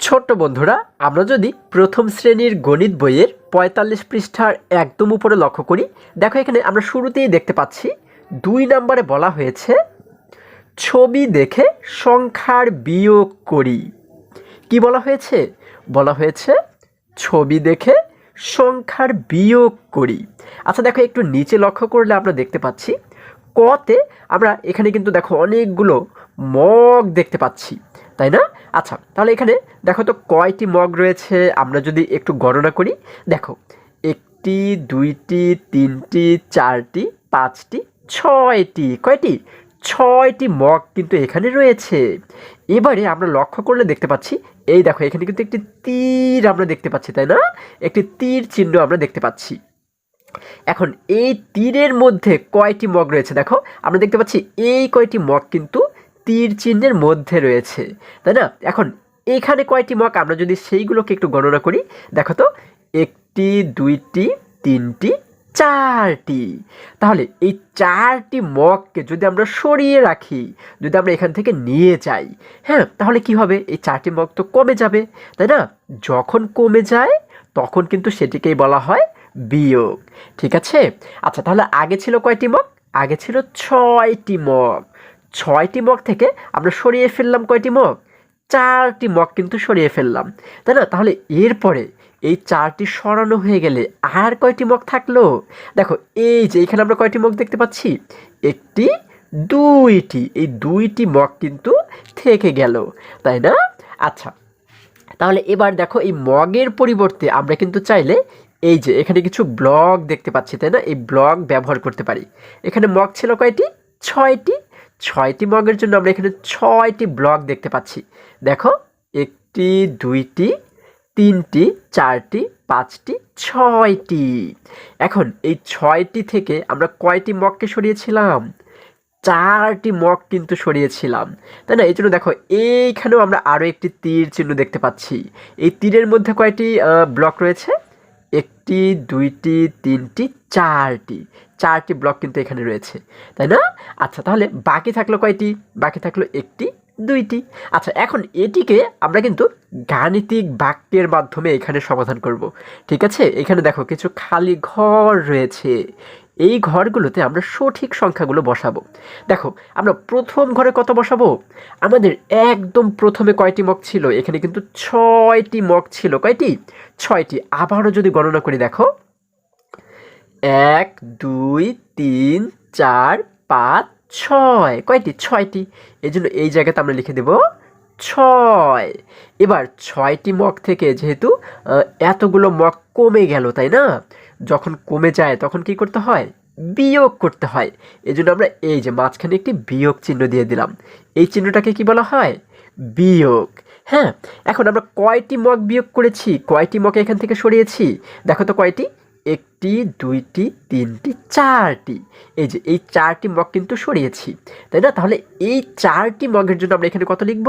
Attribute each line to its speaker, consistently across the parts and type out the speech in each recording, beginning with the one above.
Speaker 1: ছোট্ট বন্ধুরা, আমরা যদি প্রথম শ্রেণীর গণিত বইয়ের ৪৫ পৃষ্ঠার একদম উপরে লক্ষ্য করি, দেখো এখানে আমরা শুরুতেই দেখতে পাচ্ছি ২ নম্বরে বলা হয়েছে ছবি দেখে সংখ্যার বিয়োগ করি। কি বলা হয়েছে? বলা হয়েছে ছবি দেখে সংখ্যার বিয়োগ করি। আচ্ছা দেখো, একটু নিচে লক্ষ্য করলে আমরা দেখতে পাচ্ছি কতে আমরা এখানে কিন্তু দেখো অনেকগুলো মগ দেখতে পাচ্ছি, তাই না? আচ্ছা, তাহলে এখানে দেখো তো কয়টি মগ রয়েছে আমরা যদি একটু গণনা করি। দেখো, ১টি, ২টি, ৩টি, ৪টি, ৫টি, ৬টি। কয়টি? ৬টি মগ কিন্তু এখানে রয়েছে। এবারে আমরা লক্ষ্য করলে দেখতে পাচ্ছি, এই দেখো এখানে কিন্তু একটি তীর আমরা দেখতে পাচ্ছি, তাই না? একটি তীর চিহ্ন আমরা দেখতে পাচ্ছি। এখন এই তীরের মধ্যে কয়টি মগ রয়েছে দেখো, আমরা দেখতে পাচ্ছি এই কয়টি মগ কিন্তু তীর চিহ্নের মধ্যে রয়েছে, তাই না? এখন এখানে কয়টি মগ আমরা যদি সেইগুলোকে একটু গণনা করি, দেখো তো ১টি, ২টি, ৩টি, ৪টি। তাহলে এই ৪টি মগকে যদি আমরা সরিয়ে রাখি, যদি আমরা এখান থেকে নিয়ে যাই, হ্যাঁ, তাহলে কি হবে? এই ৪টি মগ তো কমে যাবে, তাই না? যখন কমে যায় তখন কিন্তু সেটিকেই বলা হয় বিয়োগ। ঠিক আছে? আচ্ছা, তাহলে আগে ছিল কয়টি মগ? আগে ছিল ৬টি মগ। ৬টি মগ থেকে আমরা সরিয়ে ফেললাম কয়টি মগ? ৪টি মগ কিন্তু সরিয়ে ফেললাম, তাই না? তাহলে এরপরে এই ৪টি সরানো হয়ে গেলে আর কয়টি মগ থাকলো? দেখো, এই যে এখানে আমরা কয়টি মগ দেখতে পাচ্ছি? ১টি, ২টি। এই ২টি মগ কিন্তু থেকে গেল, তাই না? আচ্ছা, তাহলে এবার দেখো এই মগের পরিবর্তে আমরা কিন্তু চাইলে এই যে এখানে কিছু ব্লক দেখতে পাচ্ছি, তাই না? এই ব্লক ব্যবহার করতে পারি। এখানে মগ ছিল কয়টি? ৬টি। ৬টি মগের জন্য আমরা এখানে ৬টি ব্লক দেখতে পাচ্ছি। দেখো, ১টি, ২টি, ৩টি, ৪টি, ৫টি, ৬টি। এখন এই ৬টি থেকে আমরা কয়টি মগকে সরিয়েছিলাম? ৪টি মগ কিন্তু সরিয়েছিলাম, তাই না? এই জন্য দেখো এইখানেও আমরা আরও একটি তীর চিহ্ন দেখতে পাচ্ছি। এই তীরের মধ্যে কয়টি ব্লক রয়েছে? ১টি, ২টি, ৩টি, ৪টি। ৪টি ব্লক কিন্তু এখানে রয়েছে, তাই না? আচ্ছা, তাহলে বাকি থাকলো কয়টি? বাকি থাকলো ১টি, ২টি। আচ্ছা, এখন এটিকে আমরা কিন্তু গাণিতিক বাক্যের মাধ্যমে এখানে সমাধান করব। ঠিক আছে? এখানে দেখো কিছু খালি ঘর রয়েছে। এই ঘরগুলোতে আমরা সঠিক সংখ্যাগুলো বসাবো। দেখো, আমরা প্রথম ঘরে কত বসাবো? আমাদের একদম প্রথমে কয়টি মগ ছিল? এখানে কিন্তু ৬টি মগ ছিল। কয়টি? ৬টি। আবারও যদি গণনা করি, দেখো ১, ২, ৩, ৪, ৫, ৬। কয়টি? ৬টি। এই জন্য এই জায়গাতে আমরা লিখে দেব ৬। এবার ৬টি মগ থেকে যেহেতু এতগুলো মগ কমে গেল, তাই না? যখন কমে যায় তখন কি করতে হয়? বিয়োগ করতে হয়। এই জন্য আমরা এই যে মাঝখানে একটি বিয়োগ চিহ্ন দিয়ে দিলাম। এই চিহ্নটাকে কি বলা হয়? বিয়োগ। হ্যাঁ, এখন আমরা কয়টি মগ বিয়োগ করেছি? কয়টি মগ এখান থেকে সরিয়েছি? দেখো তো কয়টি? ১টি, ২টি, ৩টি, ৪টি। এই যে এই ৪টি মগ কিন্তু সরিয়েছি, তাই না? তাহলে এই ৪টি মগের জন্য আমরা এখানে কত লিখব?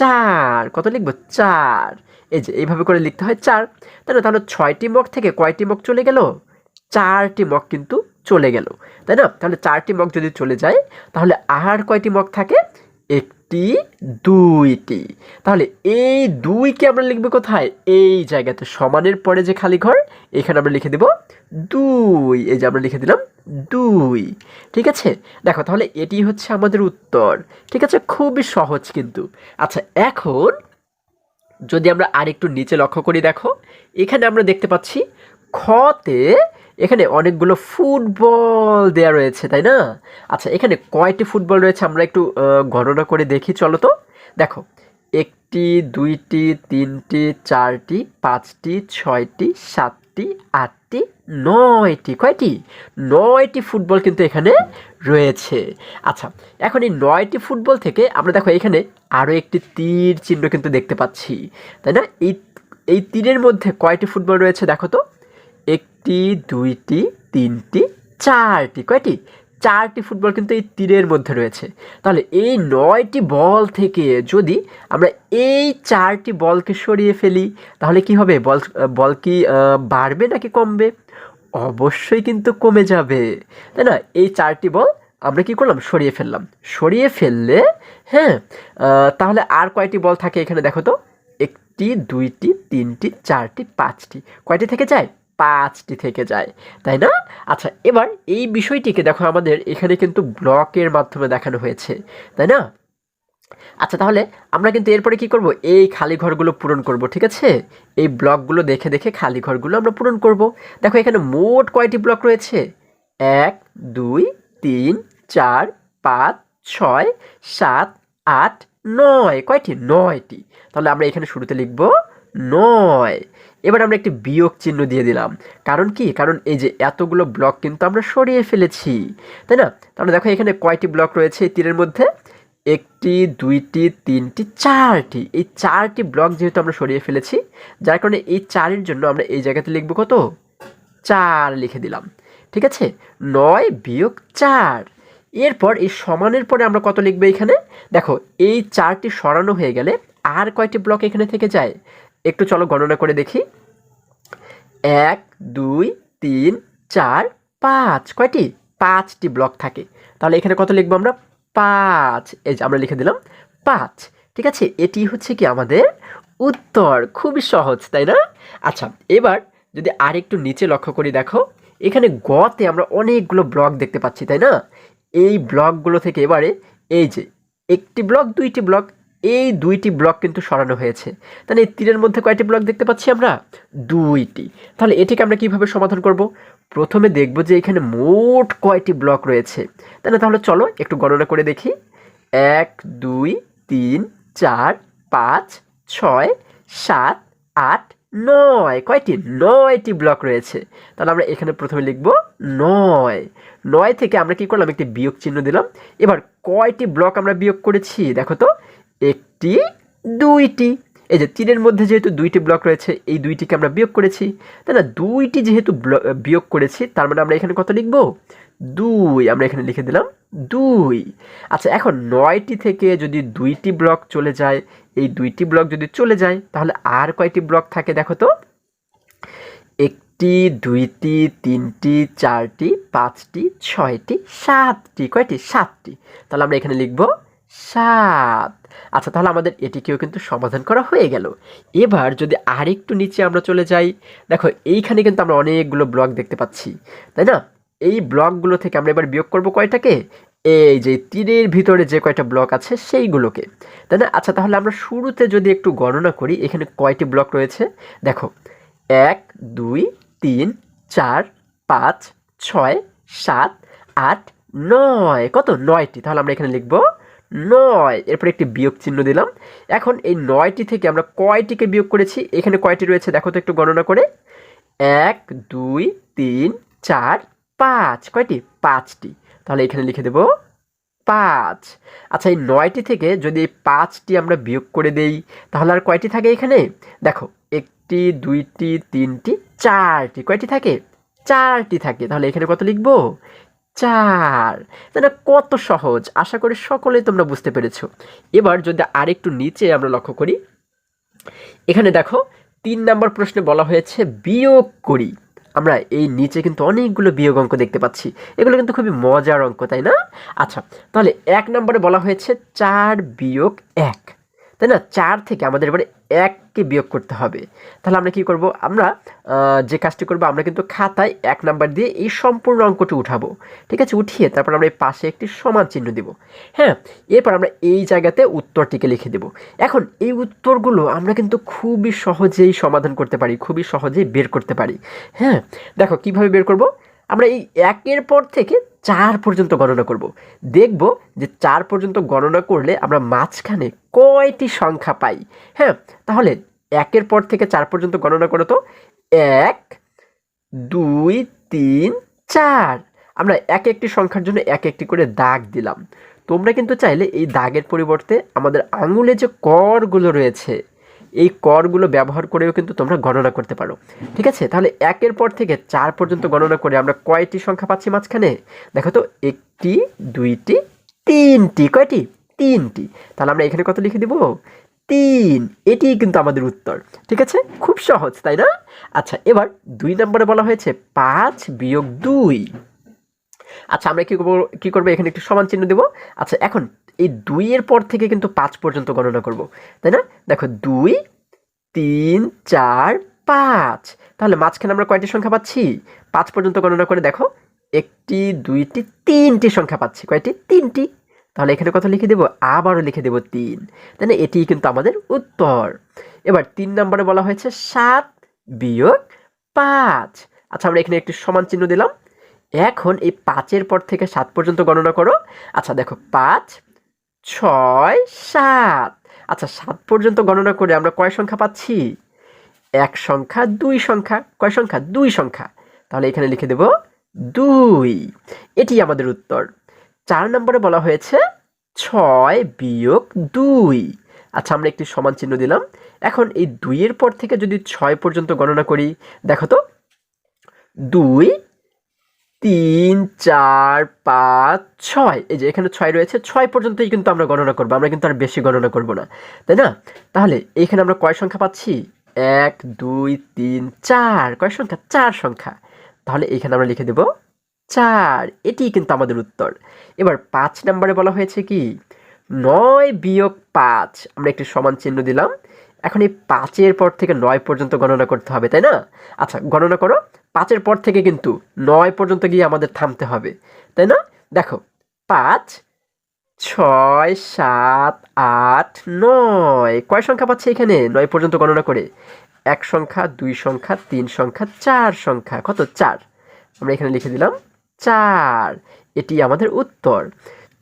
Speaker 1: ৪। কত লিখব? ৪। এই যে এইভাবে করে লিখতে হয় ৪, তাই না? তাহলে ৬টি মগ থেকে কয়টি মগ চলে গেল? ৪টি মগ কিন্তু চলে গেল, তাই না? তাহলে ৪টি মগ যদি চলে যায় তাহলে আর কয়টি মগ থাকে? ১টি, ২টি। তাহলে এই ২কে আমরা লিখব কোথায়? এই জায়গাতে সমানের পরে যে খালি ঘর, এখানে আমরা লিখে দেব ২। এই যে আমরা লিখে দিলাম ২। ঠিক আছে? দেখো, তাহলে এটি হচ্ছে আমাদের উত্তর। ঠিক আছে? খুবই সহজ কিন্তু। আচ্ছা, এখন যদি আমরা আরেকটু নিচে লক্ষ্য করি, দেখো এখানে আমরা দেখতে পাচ্ছি খতে এখানে অনেকগুলো ফুটবল দেয়া রয়েছে, তাই না? আচ্ছা, এখানে কয়টি ফুটবল রয়েছে আমরা একটু গণনা করে দেখি, চলো তো। দেখো, ১টি, ২টি, ৩টি, ৪টি, ৫টি, ৬টি, ৭টি, ৮টি, ৯টি। কয়টি? ৯টি ফুটবল কিন্তু এখানে রয়েছে। আচ্ছা, এখন এই ৯টি ফুটবল থেকে আমরা দেখো এখানে আরও একটি তীর চিহ্ন কিন্তু দেখতে পাচ্ছি, তাই না? এই তীরের মধ্যে কয়টি ফুটবল রয়েছে দেখো তো? ১টি, ২টি, ৩টি, ৪টি। কয়টি? ৪টি ফুটবল কিন্তু এই তীরের মধ্যে রয়েছে। তাহলে এই ৯টি বল থেকে যদি আমরা এই ৪টি বলকে সরিয়ে ফেলি তাহলে কি হবে? বল কি বাড়বে নাকি কমবে? অবশ্যই কিন্তু কমে যাবে, তাই না? এই ৪টি বল আমরা কি করলাম? সরিয়ে ফেললাম। সরিয়ে ফেললে, হ্যাঁ, তাহলে আর কয়টি বল থাকে এখানে দেখো তো? একটি, দুইটি, তিনটি, চারটি, পাঁচটি। কয়টি থেকে যায়? পাঁচটি থেকে যায়, তাই না? আচ্ছা, এবার এই বিষয়টিকে দেখো আমাদের এখানে কিন্তু ব্লকের মাধ্যমে দেখানো হয়েছে, তাই না? আচ্ছা, তাহলে আমরা কিন্তু এরপরে কি করব? এই খালি ঘরগুলো পূরণ করব, ঠিক আছে? এই ব্লকগুলো দেখে দেখে খালি ঘরগুলো আমরা পূরণ করব। দেখো এখানে মোট কয়টি ব্লক রয়েছে? 1, 2, 3, 4, 5, 6, 7, 8, 9। কয়টি? 9টি। তাহলে আমরা এখানে শুরুতে লিখব 9। এবার আমরা একটি বিয়োগ চিহ্ন দিয়ে দিলাম। কারণ কি? কারণ এই যে এতগুলো ব্লক কিন্তু আমরা সরিয়ে ফেলেছি, তাই না? তাহলে দেখো এখানে কয়টি ব্লক রয়েছে এই তীরের মধ্যে? একটি, দুইটি, তিনটি, চারটি। এই চারটি ব্লক যেহেতু আমরা সরিয়ে ফেলেছি, যার কারণে এই 4-এর জন্য আমরা এই জায়গাতে লিখব কত? 4 লিখে দিলাম, ঠিক আছে? 9 বিয়োগ 4। এরপর এই সমানের পরে আমরা কত লিখব এখানে? দেখো এই 4টি সরানো হয়ে গেলে আর কয়টি ব্লক এখানে থেকে যায়? একটু চলো গণনা করে দেখি। 1, 2, 3, 4, 5। কয়টি? 5টি ব্লক থাকে। তাহলে এখানে কত লিখব আমরা? 5। এই যে আমরা লিখে দিলাম 5। ঠিক আছে? এটি হচ্ছে কি আমাদের উত্তর। খুবই সহজ, তাই না? আচ্ছা, এবার যদি আরেকটু নিচে লক্ষ্য করি, দেখো এখানে গতে আমরা অনেকগুলো ব্লক দেখতে পাচ্ছি, তাই না? এই ব্লকগুলো থেকে এবারে এই যে একটি ব্লক, দুইটি ব্লক, এই দুইটি ব্লক কিন্তু সরানো হয়েছে। তাহলে এই তীরের মধ্যে কয়টি ব্লক দেখতে পাচ্ছি আমরা? দুইটি। তাহলে এটিকে আমরা কিভাবে সমাধান করব? প্রথমে দেখব যে এখানে মোট কয়টি ব্লক রয়েছে, তাই না? তাহলে চলো একটু গণনা করে দেখি। 1, 2, 3, 4, 5, 6, 7, 8, 9। কয়টি? 9টি ব্লক রয়েছে। তাহলে আমরা এখানে প্রথমে লিখব 9। 9 থেকে আমরা কি করলাম? একটি বিয়োগ চিহ্ন দিলাম। এবার কয়টি ব্লক আমরা বিয়োগ করেছি দেখো তো? একটি, দুইটি। এই যে তীরের মধ্যে যেহেতু দুইটি ব্লক রয়েছে, এই দুইটিকে আমরা বিয়োগ করেছি, তাই না? দুইটি যেহেতু বিয়োগ করেছি, তার মানে আমরা এখানে কত লিখব? 2। আমরা এখানে লিখে দিলাম 2। আচ্ছা, এখন 9টি থেকে যদি দুইটি ব্লক চলে যায়, এই দুইটি ব্লক যদি চলে যায়, তাহলে আর কয়টি ব্লক থাকে দেখো তো? একটি, দুইটি, তিনটি, চারটি, পাঁচটি, ছয়টি, সাতটি। কয়টি? 7টি। তাহলে আমরা এখানে লিখব 7। আচ্ছা, তাহলে আমাদের এটিকেও কিন্তু সমাধান করা হয়ে গেল। এবার যদি আরেকটু নিচে আমরা চলে যাই, দেখো এইখানে কিন্তু আমরা অনেকগুলো ব্লক দেখতে পাচ্ছি, তাই না? এই ব্লকগুলো থেকে আমরা এবার বিয়োগ করব কয়টাকে? এই যে তীরের ভিতরে যে কয়টা ব্লক আছে সেইগুলোকে, তাই না? আচ্ছা, তাহলে আমরা শুরুতে যদি একটু গণনা করি, এখানে কয়টি ব্লক রয়েছে দেখো। 1, 2, 3, 4, 5, 6, 7, 8, 9। কত? 9টি। তাহলে আমরা এখানে লিখব 9। এরপর একটি বিয়োগ চিহ্ন দিলাম। এখন এই 9টি থেকে আমরা কয়টিকে বিয়োগ করেছি? এখানে কয়টি রয়েছে দেখো তো একটু গণনা করে। 1, 2, 3, 4, 5। কয়টি? 5টি। তাহলে এখানে লিখে দেব 5। আচ্ছা, এই 9টি থেকে যদি 5টি আমরা বিয়োগ করে দেই, তাহলে আর কয়টি থাকে এখানে? দেখো একটি, দুইটি, তিনটি, চারটি। কয়টি থাকে? 4টি থাকে। তাহলে এখানে কত লিখব? 4। তাহলে কত সহজ! আশা করি সকলেই তোমরা বুঝতে পেরেছো। এবার যদি আরেকটু নিচে আমরা লক্ষ্য করি, এখানে দেখো 3 নম্বর প্রশ্নে বলা হয়েছে বিয়োগ করি। আমরা এই নিচে কিন্তু অনেকগুলো বিয়োগ অঙ্ক দেখতে পাচ্ছি। এগুলো কিন্তু খুবই মজার অঙ্ক, তাই না? আচ্ছা, তাহলে 1 নম্বরে বলা হয়েছে 4 বিয়োগ 1, তাই না? 4 থেকে আমাদের এবারে 1কে বিয়োগ করতে হবে। তাহলে আমরা কি করব? আমরা যে কাজটি করব, আমরা কিন্তু খাতায় 1 নাম্বার দিয়ে এই সম্পূর্ণ অঙ্কটি উঠাবো, ঠিক আছে? উঠিয়ে তারপর আমরা এই পাশে একটি সমান চিহ্ন দেব। হ্যাঁ, এরপর আমরা এই জায়গাতে উত্তরটিকে লিখে দেব। এখন এই উত্তরগুলো আমরা কিন্তু খুবই সহজেই সমাধান করতে পারি, খুবই সহজেই বের করতে পারি। হ্যাঁ, দেখো কিভাবে বের করব? আমরা এই 1-এর পর থেকে 4 পর্যন্ত গণনা করব। দেখব যে 4 পর্যন্ত গণনা করলে আমরা মাঝখানে কয়টি সংখ্যা পাই। হ্যাঁ, তাহলে 1-এর পর থেকে 4 পর্যন্ত গণনা করো তো। 1, 2, 3, 4। আমরা এক একটি সংখ্যার জন্য এক একটি করে দাগ দিলাম। তোমরা কিন্তু চাইলে এই দাগের পরিবর্তে আমাদের আঙুলে যে করগুলো রয়েছে, এই করগুলো ব্যবহার করেও কিন্তু তোমরা গণনা করতে পারো, ঠিক আছে? তাহলে 1-এর পর থেকে 4 পর্যন্ত গণনা করে আমরা কয়টি সংখ্যা পাচ্ছি মাঝখানে? দেখো তো, একটি, দুইটি, তিনটি। কয়টি? 3টি। তাহলে আমরা এখানে কত লিখে দিব? 3। এটিই কিন্তু আমাদের উত্তর, ঠিক আছে? খুব সহজ, তাই না? আচ্ছা, এবার 2 নম্বরে বলা হয়েছে 5 বিয়োগ 2। আচ্ছা, আমরা কি করব? এখানে একটু সমান চিহ্ন দেব। আচ্ছা, এখন এই 2 এর পর থেকে কিন্তু 5 পর্যন্ত গণনা করব, তাই না? দেখো 2, 3 4 5। তাহলে মাঝখানে আমরা কয়টি সংখ্যা পাচ্ছি? 5 পর্যন্ত গণনা করে দেখো, 1টি 2টি 3টি সংখ্যা পাচ্ছি। কয়টি? 3টি। তাহলে এখানে কত লিখে দেব? আবারও লিখে দেব 3। তাই না? এটিই কিন্তু আমাদের উত্তর। এবার 3 নম্বরে বলা হয়েছে 7 বিয়োগ 5। আচ্ছা, আমরা এখানে একটি সমান চিহ্ন দিলাম। এখন এই 5-এর পর থেকে 7 পর্যন্ত গণনা করো। আচ্ছা দেখো, 5 6 7। আচ্ছা, 7 পর্যন্ত গণনা করে আমরা কয় সংখ্যা পাচ্ছি? 1 সংখ্যা, 2 সংখ্যা। কয় সংখ্যা? 2 সংখ্যা। তাহলে এখানে লিখে দেব 2। এটি আমাদের উত্তর। 4 নম্বরে বলা হয়েছে 6 বিয়োগ 2। আচ্ছা, আমরা একটি সমান চিহ্ন দিলাম। এখন এই 2-এর পর থেকে যদি 6 পর্যন্ত গণনা করি, দেখো তো, 2 3 4 5 6। এই যে এখানে 6 রয়েছে, 6 পর্যন্তই কিন্তু আমরা গণনা করব। আমরা কিন্তু আর বেশি গণনা করব না, তাই না? তাহলে এইখানে আমরা কয় সংখ্যা পাচ্ছি? 1 2 3 4। কয় সংখ্যা? 4 সংখ্যা। তাহলে এইখানে আমরা লিখে দেব 4। এটিই কিন্তু আমাদের উত্তর। এবার 5 নম্বরে বলা হয়েছে কি? 9 বিয়োগ 5। আমরা একটি সমান চিহ্ন দিলাম। এখন এই 5-এর পর থেকে 9 পর্যন্ত গণনা করতে হবে, তাই না? আচ্ছা, গণনা করো। 5-এর পর থেকে কিন্তু 9 পর্যন্ত গিয়ে আমাদের থামতে হবে, তাই না? দেখো, 5 6 7 8 9। কয় সংখ্যা পাচ্ছি এখানে 9 পর্যন্ত গণনা করে? 1 সংখ্যা, 2 সংখ্যা, 3 সংখ্যা, 4 সংখ্যা। কত? 4। আমরা এখানে লিখে দিলাম 4। এটি আমাদের উত্তর।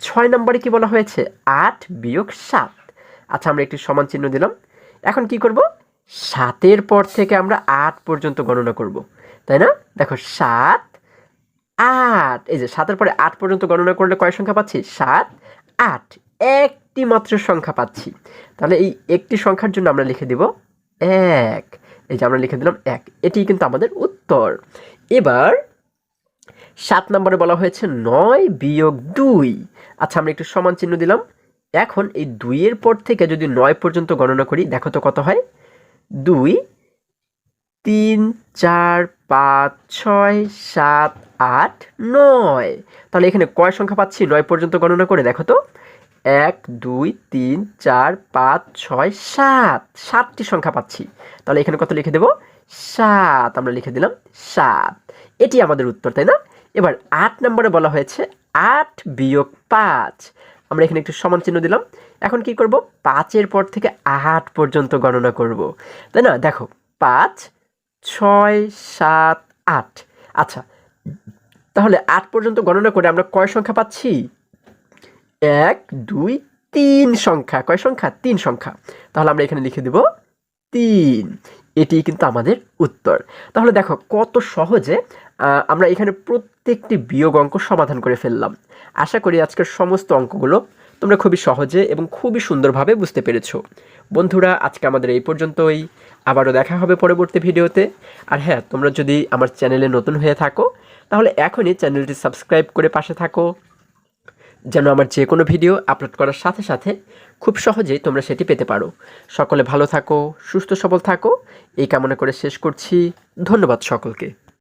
Speaker 1: 6 নম্বরে কি বলা হয়েছে? 8 বিয়োগ 7। আচ্ছা, আমরা একটি সমান চিহ্ন দিলাম। এখন কি করব? 7-এর পর থেকে আমরা 8 পর্যন্ত গণনা করব, তাই না? দেখো, 7 8। এই যে 7-এর পরে 8 পর্যন্ত গণনা করলে কয় সংখ্যা পাচ্ছি? 7 8। একটি মাত্র সংখ্যা পাচ্ছি। তাহলে এই একটি সংখ্যার জন্য আমরা লিখে দিব 1। এই যে আমরা লিখে দিলাম 1। এটিই কিন্তু আমাদের উত্তর। এবার 7 নম্বরে বলা হয়েছে 9 বিয়োগ 2। আচ্ছা, আমরা একটু সমান চিহ্ন দিলাম। এখন এই 2-এর পর থেকে যদি 9 পর্যন্ত গণনা করি, দেখো তো কত হয়? 2 3 4 5 6 7 8 9। তাহলে এখানে কয় সংখ্যা পাচ্ছি 9 পর্যন্ত গণনা করে? দেখো তো, 1 2 3 4 5 6 7। 7টি সংখ্যা পাচ্ছি। তাহলে এখানে কত লিখে দেব? 7। আমরা লিখে দিলাম 7। এটি আমাদের উত্তর, তাই না? এবার 8 নম্বরে বলা হয়েছে 8 বিয়োগ 5। আমরা এখানে একটু সমান চিহ্ন দিলাম। এখন কি করব? 5-এর পর থেকে 8 পর্যন্ত গণনা করব, তাই না? দেখো, 5 6 7 8। আচ্ছা, তাহলে 8 পর্যন্ত গণনা করে আমরা কয় সংখ্যা পাচ্ছি? 1 2 3 সংখ্যা। কয় সংখ্যা? 3 সংখ্যা। তাহলে আমরা এখানে লিখে দেব 3। এটিই কিন্তু আমাদের উত্তর। তাহলে দেখো কত সহজে আমরা এখানে প্রত্যেকটি বিয়োগ অঙ্ক সমাধান করে ফেললাম। আশা করি আজকের সমস্ত অঙ্কগুলো তোমরা খুবই সহজে এবং খুবই সুন্দরভাবে বুঝতে পেরেছো। বন্ধুরা, আজকে আমাদের এই পর্যন্তই। আবারও দেখা হবে পরবর্তী ভিডিওতে। আর হ্যাঁ, তোমরা যদি আমার চ্যানেলে নতুন হয়ে থাকো, তাহলে এখনই চ্যানেলটি সাবস্ক্রাইব করে পাশে থাকো, যেন আমার যে কোনো ভিডিও আপলোড করার সাথে সাথে খুব সহজেই তোমরা সেটি পেতে পারো। সকলে ভালো থাকো, সুস্থ সবল থাকো, এই কামনা করে শেষ করছি। ধন্যবাদ সকলকে।